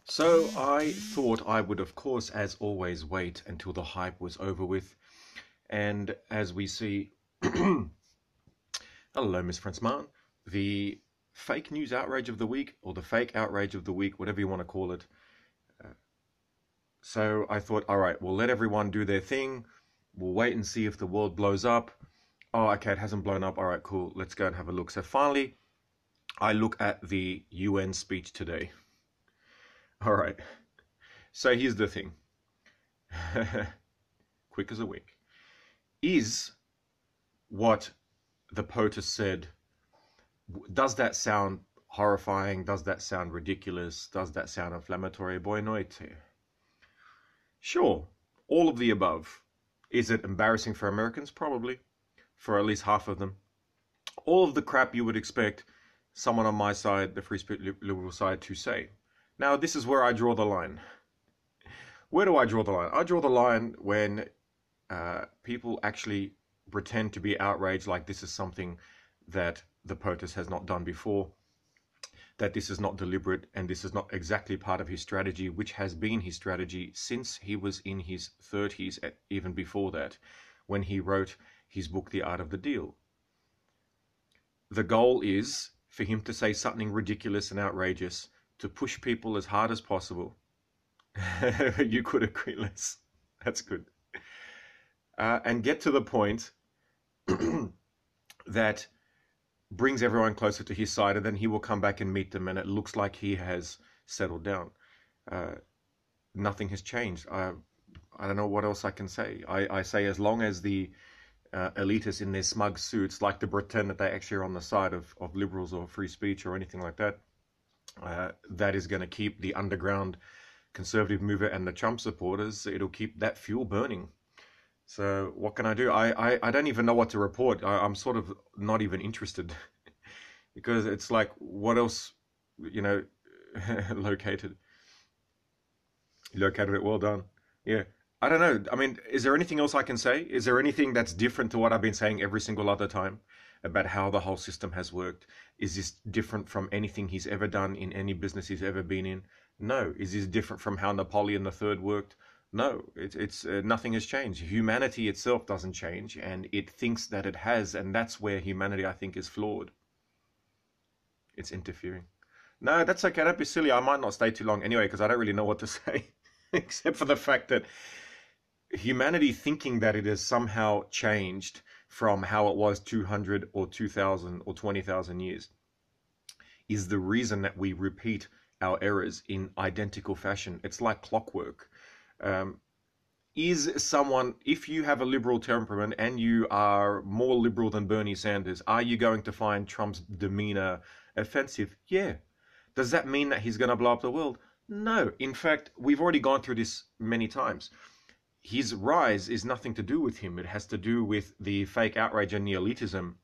So I thought I would, of course, as always, wait until the hype was over with. And as we see, hello, Miss Franzman, the fake news outrage of the week, or the fake outrage of the week, whatever you want to call it. So I thought, all right, we'll let everyone do their thing. We'll wait and see if the world blows up. Oh, okay, it hasn't blown up. All right, cool. Let's go and have a look. So finally, I look at the UN speech today. All right. So here's the thing. Quick as a wink. Is what the POTUS said, does that sound horrifying? Does that sound ridiculous? Does that sound inflammatory? Boa noite. Sure, all of the above. Is it embarrassing for Americans? Probably, for at least half of them. All of the crap you would expect someone on my side, the free spirit liberal side, to say. Now, this is where I draw the line. Where do I draw the line? I draw the line when people actually pretend to be outraged like this is something that the POTUS has not done before, that this is not deliberate, and this is not exactly part of his strategy, which has been his strategy since he was in his 30s, even before that, when he wrote his book, The Art of the Deal. The goal is for him to say something ridiculous and outrageous, to push people as hard as possible. You could agree less. That's good. And get to the point that brings everyone closer to his side, and then he will come back and meet them, and it looks like he has settled down. Nothing has changed. I don't know what else I can say. I say as long as the elitists in their smug suits like to pretend that they actually are on the side of liberals or free speech or anything like that, that is going to keep the underground conservative mover and the Trump supporters, it'll keep that fuel burning. So what can I do? I don't even know what to report. I'm sort of not even interested because it's like, what else, located it, well done. Yeah. I don't know. I mean, is there anything else I can say? Is there anything that's different to what I've been saying every single other time about how the whole system has worked? Is this different from anything he's ever done in any business he's ever been in? No. Is this different from how Napoleon III worked? No. It's nothing has changed. Humanity itself doesn't change, and it thinks that it has, and that's where humanity, I think, is flawed. It's interfering. No, that's okay. Don't be silly. I might not stay too long anyway, because I don't really know what to say, except for the fact that humanity thinking that it has somehow changed from how it was 200 or 2,000 or 20,000 years is the reason that we repeat our errors in identical fashion. It's like clockwork. Is someone, if you have a liberal temperament and you are more liberal than Bernie Sanders, are you going to find Trump's demeanor offensive? Yeah. Does that mean that he's going to blow up the world? No. In fact, we've already gone through this many times. His rise is nothing to do with him. It has to do with the fake outrage and neo-elitism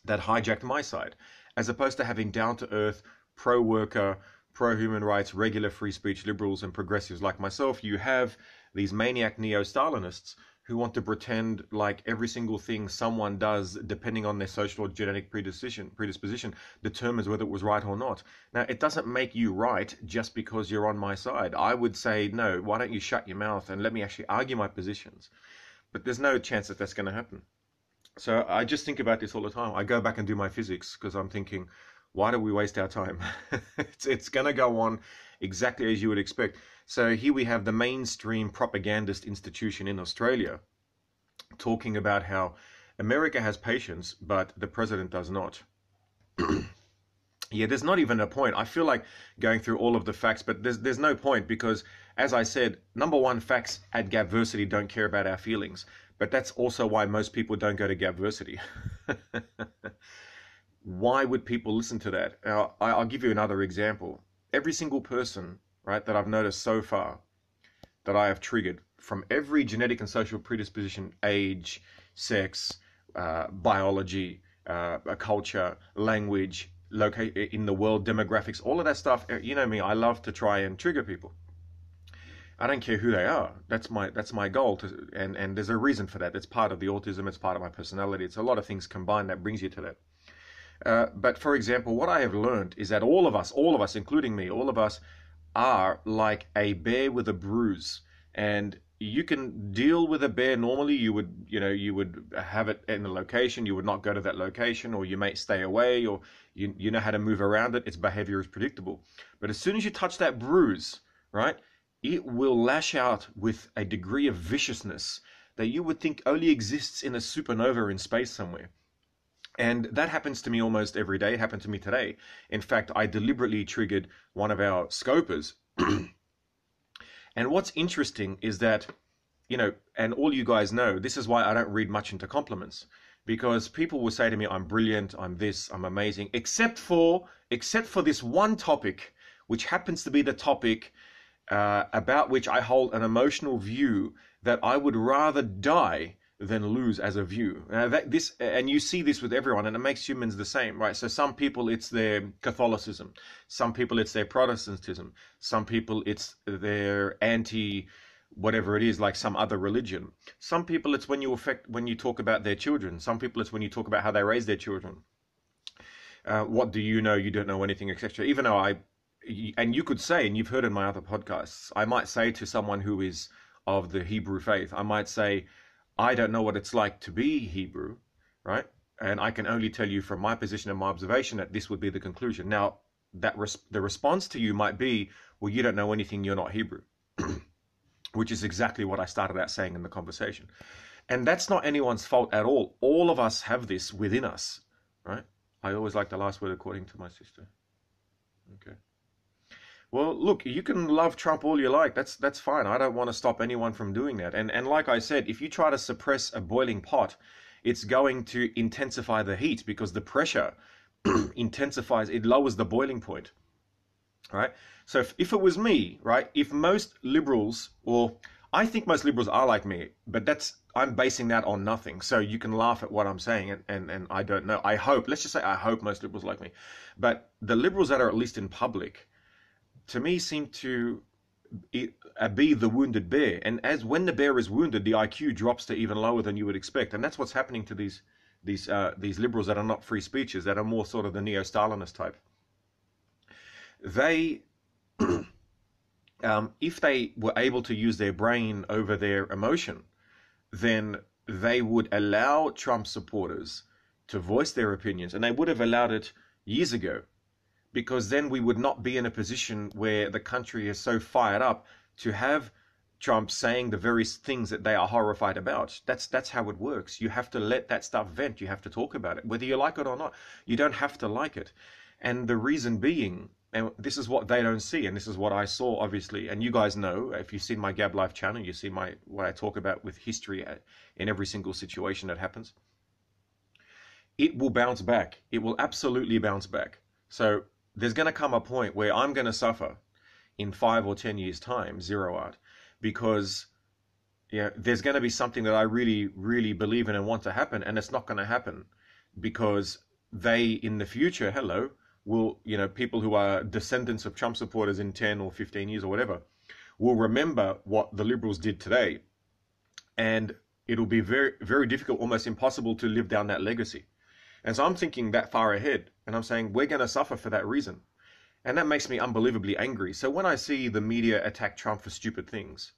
that hijacked my side. As opposed to having down-to-earth, pro-worker, pro-human rights, regular free speech liberals and progressives like myself, you have these maniac neo-Stalinists who want to pretend like every single thing someone does, depending on their social or genetic predisposition, determines whether it was right or not. Now, it doesn't make you right just because you're on my side. I would say, no, why don't you shut your mouth and let me actually argue my positions? But there's no chance that that's going to happen. So I just think about this all the time. I go back and do my physics because I'm thinking, why do we waste our time? It's going to go on exactly as you would expect. So here we have the mainstream propagandist institution in Australia talking about how America has patience, but the president does not. Yeah, there's not even a point. I feel like going through all of the facts, but there's no point because, as I said, number one, facts at Gapversity don't care about our feelings. But that's also why most people don't go to Gapversity. Why would people listen to that? Now, I'll give you another example. Every single person, right, that I've noticed so far that I have triggered from every genetic and social predisposition, age, sex, biology, culture, language, in the world, demographics, all of that stuff. You know me, I love to try and trigger people. I don't care who they are. That's my goal. And there's a reason for that. It's part of the autism. It's part of my personality. It's a lot of things combined that brings you to that. But for example, what I have learned is that all of us, including me, all of us are like a bear with a bruise, and you can deal with a bear normally. You would have it in a location, you would not go to that location, or you may stay away, or you know how to move around it. Its behavior is predictable. But as soon as you touch that bruise, right, it will lash out with a degree of viciousness that you would think only exists in a supernova in space somewhere. And that happens to me almost every day. It happened to me today. In fact, I deliberately triggered one of our scopers. And what's interesting is that, and all you guys know, this is why I don't read much into compliments, because people will say to me, I'm brilliant, I'm this, I'm amazing, except for this one topic, which happens to be the topic about which I hold an emotional view that I would rather die than lose as a view. And you see this with everyone, and it makes humans the same, right? So some people it's their Catholicism, some people it's their Protestantism, some people it's their anti whatever it is, like some other religion. Some people it's when you talk about their children. Some people it's when you talk about how they raise their children. What do you know? You don't know anything, etc. Even though and you could say, and you've heard in my other podcasts, I might say to someone who is of the Hebrew faith, I might say, I don't know what it's like to be Hebrew, right? And I can only tell you from my position and my observation that this would be the conclusion. Now, the response to you might be, well, you don't know anything, you're not Hebrew, which is exactly what I started out saying in the conversation. And that's not anyone's fault at all. All of us have this within us, right? I always like the last word according to my sister. Okay. Well, look, you can love Trump all you like. That's fine. I don't want to stop anyone from doing that. And like I said, if you try to suppress a boiling pot, it's going to intensify the heat because the pressure intensifies, it lowers the boiling point. Right? So if it was me, right, if most liberals, or I think most liberals are like me, but I'm basing that on nothing. So you can laugh at what I'm saying, and I don't know. I hope, let's just say I hope most liberals like me. But the liberals that are at least in public, to me, seem to be the wounded bear. And when the bear is wounded, the IQ drops to even lower than you would expect. And that's what's happening to these liberals that are not free speechers, that are more sort of the neo-Stalinist type. They, if they were able to use their brain over their emotion, then they would allow Trump supporters to voice their opinions. And they would have allowed it years ago, because then we would not be in a position where the country is so fired up to have Trump saying the very things that they are horrified about. That's how it works. You have to let that stuff vent. You have to talk about it, whether you like it or not. You don't have to like it. And the reason being, and this is what they don't see, and this is what I saw, obviously, and you guys know, if you've seen my Gab Life channel, you see what I talk about with history in every single situation that happens. It will bounce back. It will absolutely bounce back. So there's going to come a point where I'm going to suffer in 5 or 10 years' time, zero art, because there's going to be something that I really, really believe in and want to happen, and it's not going to happen because they, in the future, will, people who are descendants of Trump supporters in 10 or 15 years or whatever, will remember what the liberals did today, and it'll be very, very difficult, almost impossible to live down that legacy. And so I'm thinking that far ahead, and I'm saying we're going to suffer for that reason. And that makes me unbelievably angry. So when I see the media attack Trump for stupid things,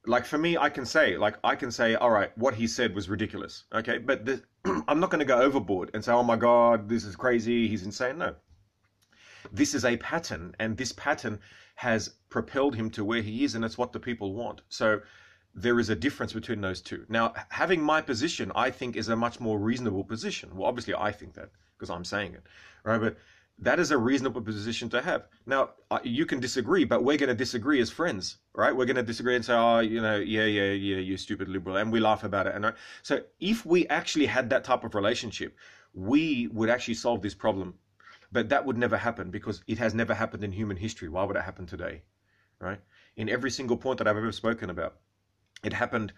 like for me, I can say, all right, what he said was ridiculous. Okay, but I'm not going to go overboard and say, oh my God, this is crazy, he's insane. No. This is a pattern, and this pattern has propelled him to where he is, and it's what the people want. So there is a difference between those two. Now, having my position, I think, is a much more reasonable position. Well, obviously, I think that because I'm saying it, right? But that is a reasonable position to have. Now, you can disagree, but we're going to disagree as friends, right? We're going to disagree and say, oh, yeah, you stupid liberal, and we laugh about it. And so if we actually had that type of relationship, we would actually solve this problem. But that would never happen because it has never happened in human history. Why would it happen today, right? In every single point that I've ever spoken about, it happened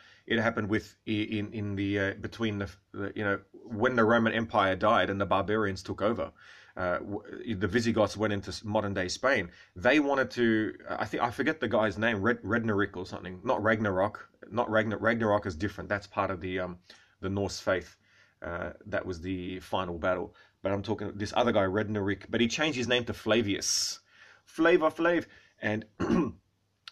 with in the between the when the Roman Empire died and the barbarians took over. The Visigoths went into modern day Spain. They wanted to, I forget the guy's name, Redneric or something. Not Ragnarok. Ragnarok is different. That's part of the Norse faith. That was the final battle. But I'm talking this other guy, Redneric. But he changed his name to Flavius. Flavor Flav. And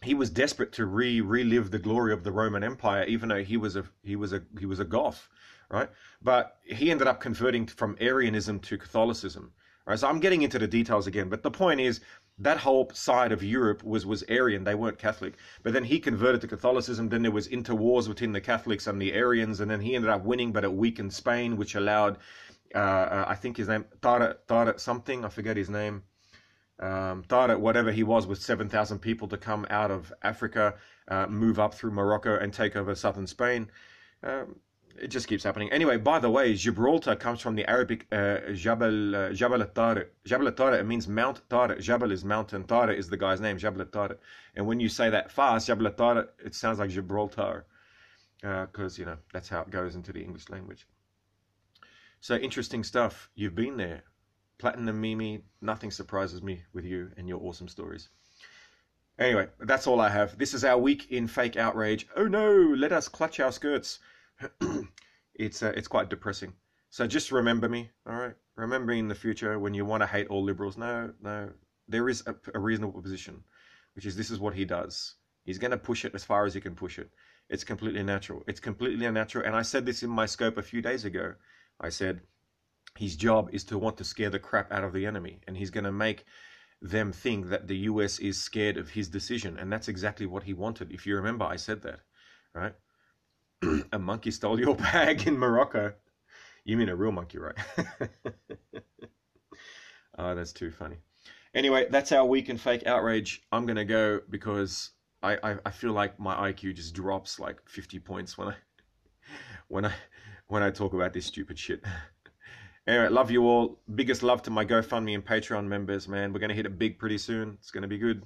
he was desperate to relive the glory of the Roman Empire, even though he was a Goth, right? But he ended up converting from Arianism to Catholicism, right? So I'm getting into the details again, but the point is that whole side of Europe was Arian. They weren't Catholic. But then he converted to Catholicism. Then there was interwars between the Catholics and the Arians, and then he ended up winning, but it weakened Spain, which allowed, I think his name, Tara something, I forget his name. Tara, whatever he was, with 7,000 people to come out of Africa, move up through Morocco and take over southern Spain. It just keeps happening. Anyway, by the way, Gibraltar comes from the Arabic Jabal al-Tariq. Jabal al-Tariq, it means Mount Tariq. Jabal is mountain. Tariq is the guy's name, Jabal al-Tariq. And when you say that fast, Jabal al-Tariq, it sounds like Gibraltar. Because, that's how it goes into the English language. So interesting stuff. You've been there. Platinum Mimi, nothing surprises me with you and your awesome stories. Anyway, that's all I have. This is our week in fake outrage. Oh no, let us clutch our skirts. It's quite depressing. So just remember me, all right? Remember me in the future when you want to hate all liberals. No, there is a reasonable position, which is this is what he does. He's going to push it as far as he can push it. It's completely natural. It's completely unnatural. And I said this in my scope a few days ago. I said his job is to want to scare the crap out of the enemy, and he's going to make them think that the US is scared of his decision, and that's exactly what he wanted. If you remember, I said that, right? A monkey stole your bag in Morocco. You mean a real monkey, right? Oh, that's too funny. Anyway, that's our week in fake outrage. I'm going to go because I feel like my IQ just drops like 50 points when I talk about this stupid shit. Anyway, love you all. Biggest love to my GoFundMe and Patreon members, man. We're going to hit it big pretty soon. It's going to be good.